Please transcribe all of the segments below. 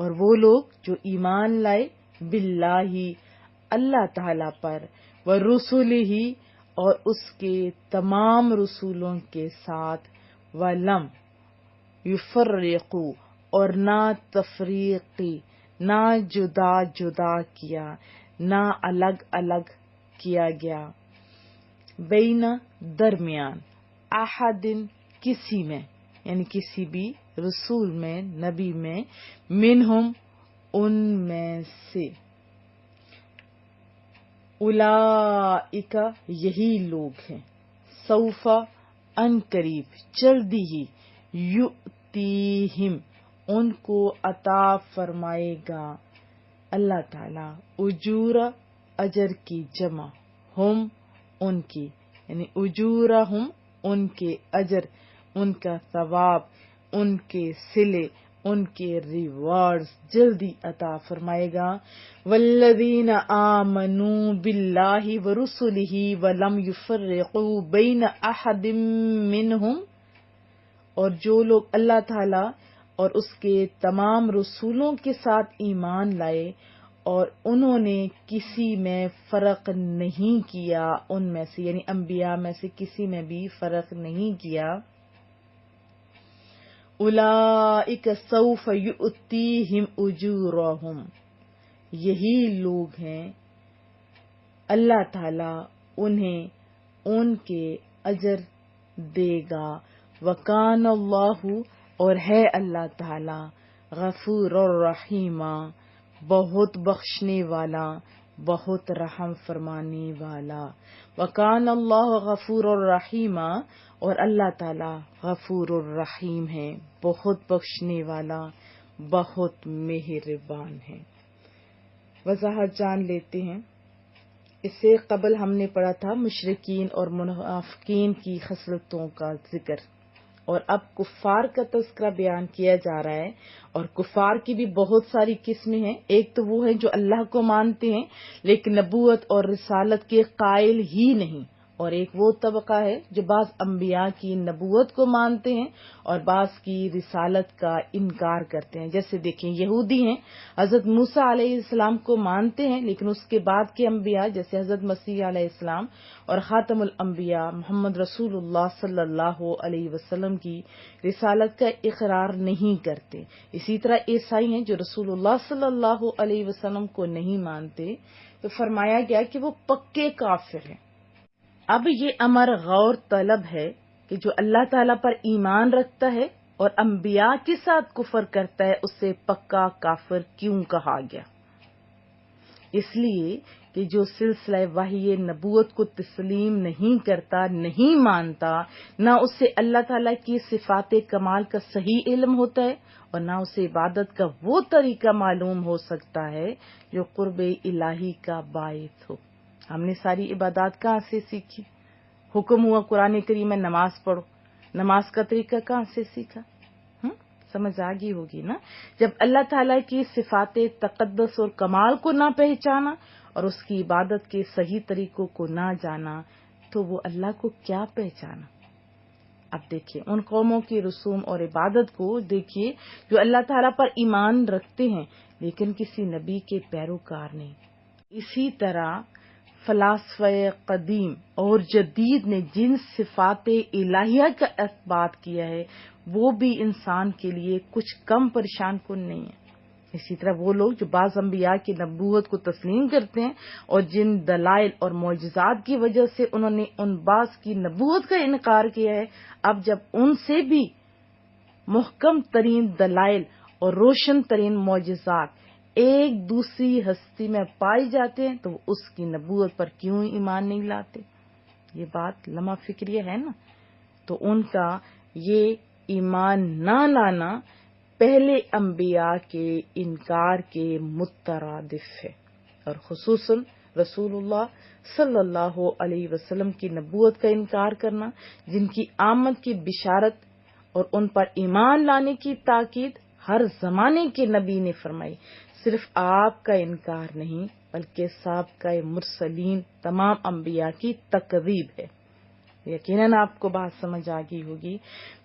اور وہ لوگ جو ایمان لائے باللہ اللہ تعالی پر، ورسلہ اور اس کے تمام رسولوں کے ساتھ، ولم یفرقوا اور نہ تفریقی، نہ جدا جدا کیا، نہ الگ الگ کیا گیا، بین درمیان، احد کسی میں، یعنی کسی بھی رسول میں، نبی میں، منہم ان میں سے، اولئک یہی لوگ ہیں، سوف ان قریب، جلدی ہی، یؤتیہم ان کو عطا فرمائے گا اللہ تعالی، اجور اجر کی جمع، ہم ان کی، یعنی اجورہم ان کے اجر، ان کا ثواب، ان کے صلے، ان کے ریوارڈز جلدی عطا فرمائے گا۔ والذین آمنوا باللہ ورسلہ ولم یفرقوا بین احد منہم، اور جو لوگ اللہ تعالی اور اس کے تمام رسولوں کے ساتھ ایمان لائے اور انہوں نے کسی میں فرق نہیں کیا، ان میں سے یعنی انبیاء میں سے کسی میں بھی فرق نہیں کیا، اولئک سوف یؤتیہم اجورہم، یہی لوگ ہیں اللہ تعالی انہیں ان کے اجر دے گا، وکان اللہ اور ہے اللہ تعالی غفور الرحیم بہت بخشنے والا، بہت رحم فرمانے والا، وکان اللہ غفور الرحیم اور اللہ تعالی غفور الرحیم ہے، بہت بخشنے والا، بہت مہربان ہے۔ وضاحت جان لیتے ہیں۔ اس سے قبل ہم نے پڑھا تھا مشرکین اور منافقین کی خصلتوں کا ذکر، اور اب کفار کا تذکرہ بیان کیا جا رہا ہے، اور کفار کی بھی بہت ساری قسمیں ہیں۔ ایک تو وہ ہیں جو اللہ کو مانتے ہیں لیکن نبوت اور رسالت کے قائل ہی نہیں، اور ایک وہ طبقہ ہے جو بعض انبیاء کی نبوت کو مانتے ہیں اور بعض کی رسالت کا انکار کرتے ہیں۔ جیسے دیکھیں یہودی ہیں، حضرت موسیٰ علیہ السلام کو مانتے ہیں لیکن اس کے بعد کے انبیاء جیسے حضرت مسیح علیہ السلام اور خاتم الانبیاء محمد رسول اللہ صلی اللہ علیہ وسلم کی رسالت کا اقرار نہیں کرتے۔ اسی طرح عیسائی ہیں جو رسول اللہ صلی اللہ علیہ وسلم کو نہیں مانتے، تو فرمایا گیا کہ وہ پکے کافر ہیں۔ اب یہ امر غور طلب ہے کہ جو اللہ تعالیٰ پر ایمان رکھتا ہے اور انبیاء کے ساتھ کفر کرتا ہے اسے پکا کافر کیوں کہا گیا؟ اس لیے کہ جو سلسلہ وحی نبوت کو تسلیم نہیں کرتا، نہیں مانتا، نہ اسے اللہ تعالیٰ کی صفات کمال کا صحیح علم ہوتا ہے اور نہ اسے عبادت کا وہ طریقہ معلوم ہو سکتا ہے جو قرب الہی کا باعث ہو۔ ہم نے ساری عبادات کہاں سے سیکھی؟ حکم ہوا قرآن کریم میں نماز پڑھو، نماز کا طریقہ کہاں سے سیکھا؟ سمجھ آ گئی ہوگی نا۔ جب اللہ تعالیٰ کی صفات تقدس اور کمال کو نہ پہچانا اور اس کی عبادت کے صحیح طریقوں کو نہ جانا تو وہ اللہ کو کیا پہچانا؟ اب دیکھیں ان قوموں کی رسوم اور عبادت کو دیکھیے جو اللہ تعالیٰ پر ایمان رکھتے ہیں لیکن کسی نبی کے پیروکار نہیں۔ اسی طرح فلاسفہ قدیم اور جدید نے جن صفات الہیہ کا اثبات کیا ہے وہ بھی انسان کے لیے کچھ کم پریشان کن نہیں ہے۔ اسی طرح وہ لوگ جو بعض انبیاء کی نبوت کو تسلیم کرتے ہیں اور جن دلائل اور معجزات کی وجہ سے انہوں نے ان بعض کی نبوت کا انکار کیا ہے، اب جب ان سے بھی محکم ترین دلائل اور روشن ترین معجزات ایک دوسری ہستی میں پائی جاتے ہیں تو وہ اس کی نبوت پر کیوں ایمان نہیں لاتے؟ یہ بات لمحہ فکریہ ہے نا۔ تو ان کا یہ ایمان نہ لانا پہلے انبیاء کے انکار کے مترادف ہے، اور خصوصاً رسول اللہ صلی اللہ علیہ وسلم کی نبوت کا انکار کرنا، جن کی آمد کی بشارت اور ان پر ایمان لانے کی تاکید ہر زمانے کے نبی نے فرمائی۔ صرف آپ کا انکار نہیں بلکہ سابقہ مرسلین تمام انبیاء کی تکذیب ہے۔ یقیناً آپ کو بات سمجھ آ گئی ہوگی۔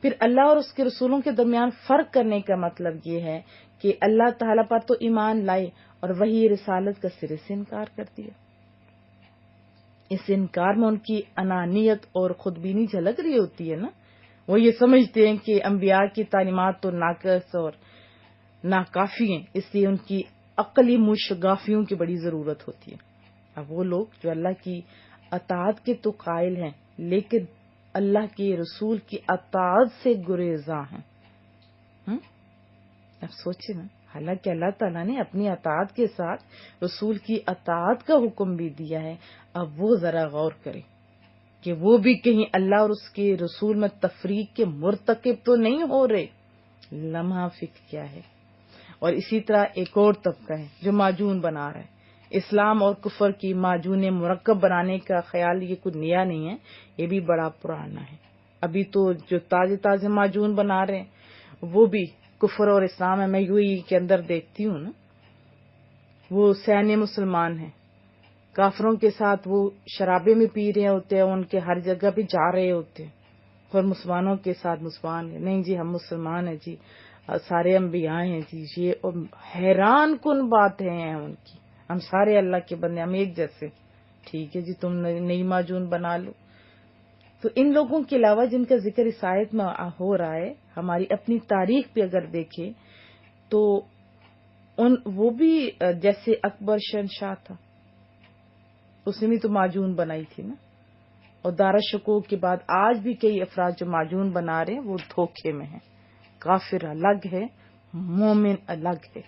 پھر اللہ اور اس کے رسولوں کے درمیان فرق کرنے کا مطلب یہ ہے کہ اللہ تعالیٰ پر تو ایمان لائے اور وہی رسالت کا سرے سے انکار کر دیا۔ اس انکار میں ان کی انانیت اور خودبینی جھلک رہی ہوتی ہے نا۔ وہ یہ سمجھتے ہیں کہ انبیاء کی تعلیمات تو ناقص اور ناکافی ہیں، اس لیے ان کی عقلی مشگافیوں کی بڑی ضرورت ہوتی ہے۔ اب وہ لوگ جو اللہ کی اطاعت کے تو قائل ہیں لیکن اللہ کے رسول کی اطاعت سے گریزاں ہیں۔ اب سوچیں نا، حالانکہ اللہ تعالیٰ نے اپنی اطاعت کے ساتھ رسول کی اطاعت کا حکم بھی دیا ہے، اب وہ ذرا غور کریں کہ وہ بھی کہیں اللہ اور اس کے رسول میں تفریق کے مرتکب تو نہیں ہو رہے۔ لمحہ فکر کیا ہے۔ اور اسی طرح ایک اور طبقہ ہے جو معجون بنا رہا ہے۔ اسلام اور کفر کی معجون مرکب بنانے کا خیال یہ کچھ نیا نہیں ہے، یہ بھی بڑا پرانا ہے۔ ابھی تو جو تازے تازے معجون بنا رہے ہیں وہ بھی کفر اور اسلام ہے۔ میں UAE کے اندر دیکھتی ہوں نا، وہ سیانے مسلمان ہیں، کافروں کے ساتھ وہ شرابیں میں پی رہے ہوتے ہیں، ان کے ہر جگہ پہ جا رہے ہوتے ہیں، اور مسلمانوں کے ساتھ مسلمان ہیں، نہیں جی ہم مسلمان ہیں جی، سارے انبیاء ہیں جی، یہ حیران کن بات ہے ان کی، ہم سارے اللہ کے بندے، ہم ایک جیسے۔ ٹھیک ہے جی، تم نئی معجون بنا لو۔ تو ان لوگوں کے علاوہ جن کا ذکر اس آیت میں ہو رہا ہے، ہماری اپنی تاریخ پہ اگر دیکھیں تو وہ بھی جیسے اکبر شہنشاہ تھا، اس نے بھی تو معجون بنائی تھی نا۔ اور دارا شکوک کے بعد آج بھی کئی افراد جو معجون بنا رہے ہیں وہ دھوکے میں ہیں۔ کافر الگ ہے، مومن الگ ہے۔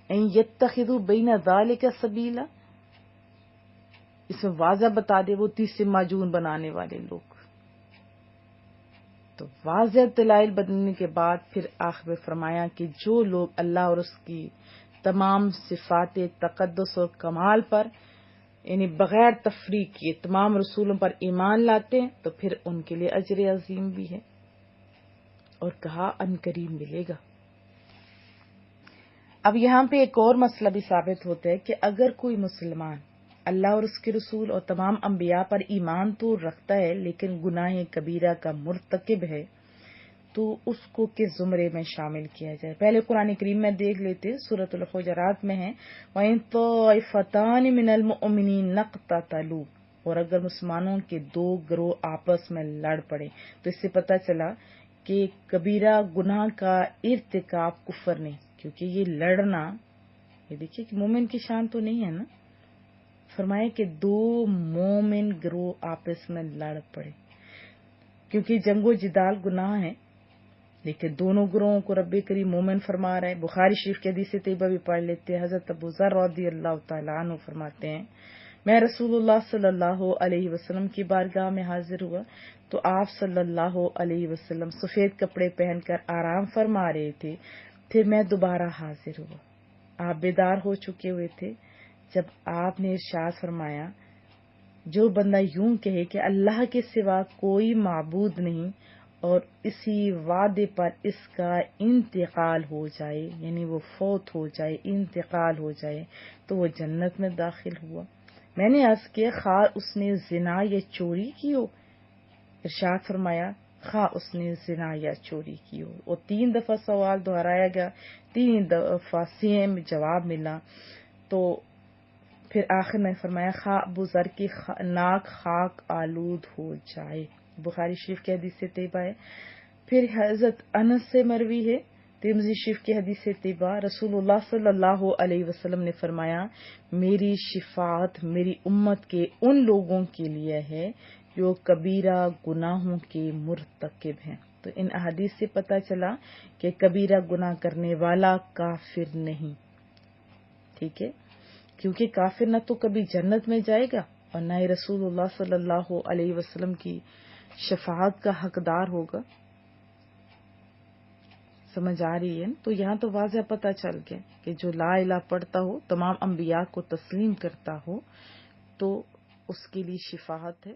ان یتخذوا بین ذالک سبیلا، اس میں واضح بتا دے وہ تیسرے معجون بنانے والے لوگ۔ تو واضح دلائل بدلنے کے بعد پھر آخر میں فرمایا کہ جو لوگ اللہ اور اس کی تمام صفات تقدس اور کمال پر یعنی بغیر تفریق کیے تمام رسولوں پر ایمان لاتے ہیں تو پھر ان کے لیے اجر عظیم بھی ہے، اور کہا ان قریب ملے گا۔ اب یہاں پہ ایک اور مسئلہ بھی ثابت ہوتا ہے کہ اگر کوئی مسلمان اللہ اور اس کے رسول اور تمام انبیاء پر ایمان تو رکھتا ہے لیکن گناہ کبیرہ کا مرتکب ہے تو اس کو کس زمرے میں شامل کیا جائے؟ پہلے قرآن کریم میں دیکھ لیتے، سورۃ الحجرات میں ہے وَإِن طَائِفَتَانِ مِنَ الْمُؤْمِنِينَ اقْتَتَلُوا، اور اگر مسلمانوں کے دو گروہ آپس میں لڑ پڑے تو اس سے پتہ چلا کہ کبیرہ گناہ کا ارتکاب کفر نہیں، کیونکہ یہ لڑنا، یہ دیکھیے کہ مومن کی شان تو نہیں ہے نا۔ فرمایا کہ دو مومن گروہ آپس میں لڑ پڑے، کیونکہ جنگ و جدال گناہ ہے لیکن دونوں گروہوں کو رب کریم مومن فرما رہا ہے۔ بخاری شریف کی حدیث طیبہ بھی پڑھ لیتے ہیں۔ حضرت ابو ذر رضی اللہ تعالیٰ عنہ فرماتے ہیں میں رسول اللہ صلی اللہ علیہ وسلم کی بارگاہ میں حاضر ہوا تو آپ صلی اللہ علیہ وسلم سفید کپڑے پہن کر آرام فرما رہے تھے، پھر میں دوبارہ حاضر ہوا، آپ بیدار ہو چکے ہوئے تھے جب آپ نے ارشاد فرمایا جو بندہ یوں کہے کہ اللہ کے سوا کوئی معبود نہیں اور اسی وعدے پر اس کا انتقال ہو جائے، یعنی وہ فوت ہو جائے، انتقال ہو جائے، تو وہ جنت میں داخل ہوا۔ میں نے عرض کیا خواہ اس نے زنا یا چوری کی ہو؟ ارشاد فرمایا خواہ اس نے زنا یا چوری کی ہو، اور 3 دفعہ سوال دہرایا گیا، 3 دفعہ سیم جواب ملا، تو پھر آخر میں فرمایا خواہ ابو ذر کی ناک خاک آلود ہو جائے۔ بخاری شریف کی حدیث طیبہ ہے۔ پھر حضرت انس سے مروی ہے، ترمذی شریف کی حدیث طیبہ، رسول اللہ صلی اللہ علیہ وسلم نے فرمایا میری شفاعت میری امت کے ان لوگوں کے لیے ہے جو کبیرہ گناہوں کے مرتکب ہیں۔ تو ان احادیث سے پتہ چلا کہ کبیرہ گناہ کرنے والا کافر نہیں، ٹھیک ہے، کیونکہ کافر نہ تو کبھی جنت میں جائے گا اور نہ ہی رسول اللہ صلی اللہ علیہ وسلم کی شفاعت کا حقدار ہوگا۔ سمجھ آ رہی ہے؟ تو یہاں تو واضح پتہ چل گیا کہ جو لا الہ پڑھتا ہو، تمام انبیاء کو تسلیم کرتا ہو، تو اس کے لیے شفاعت ہے۔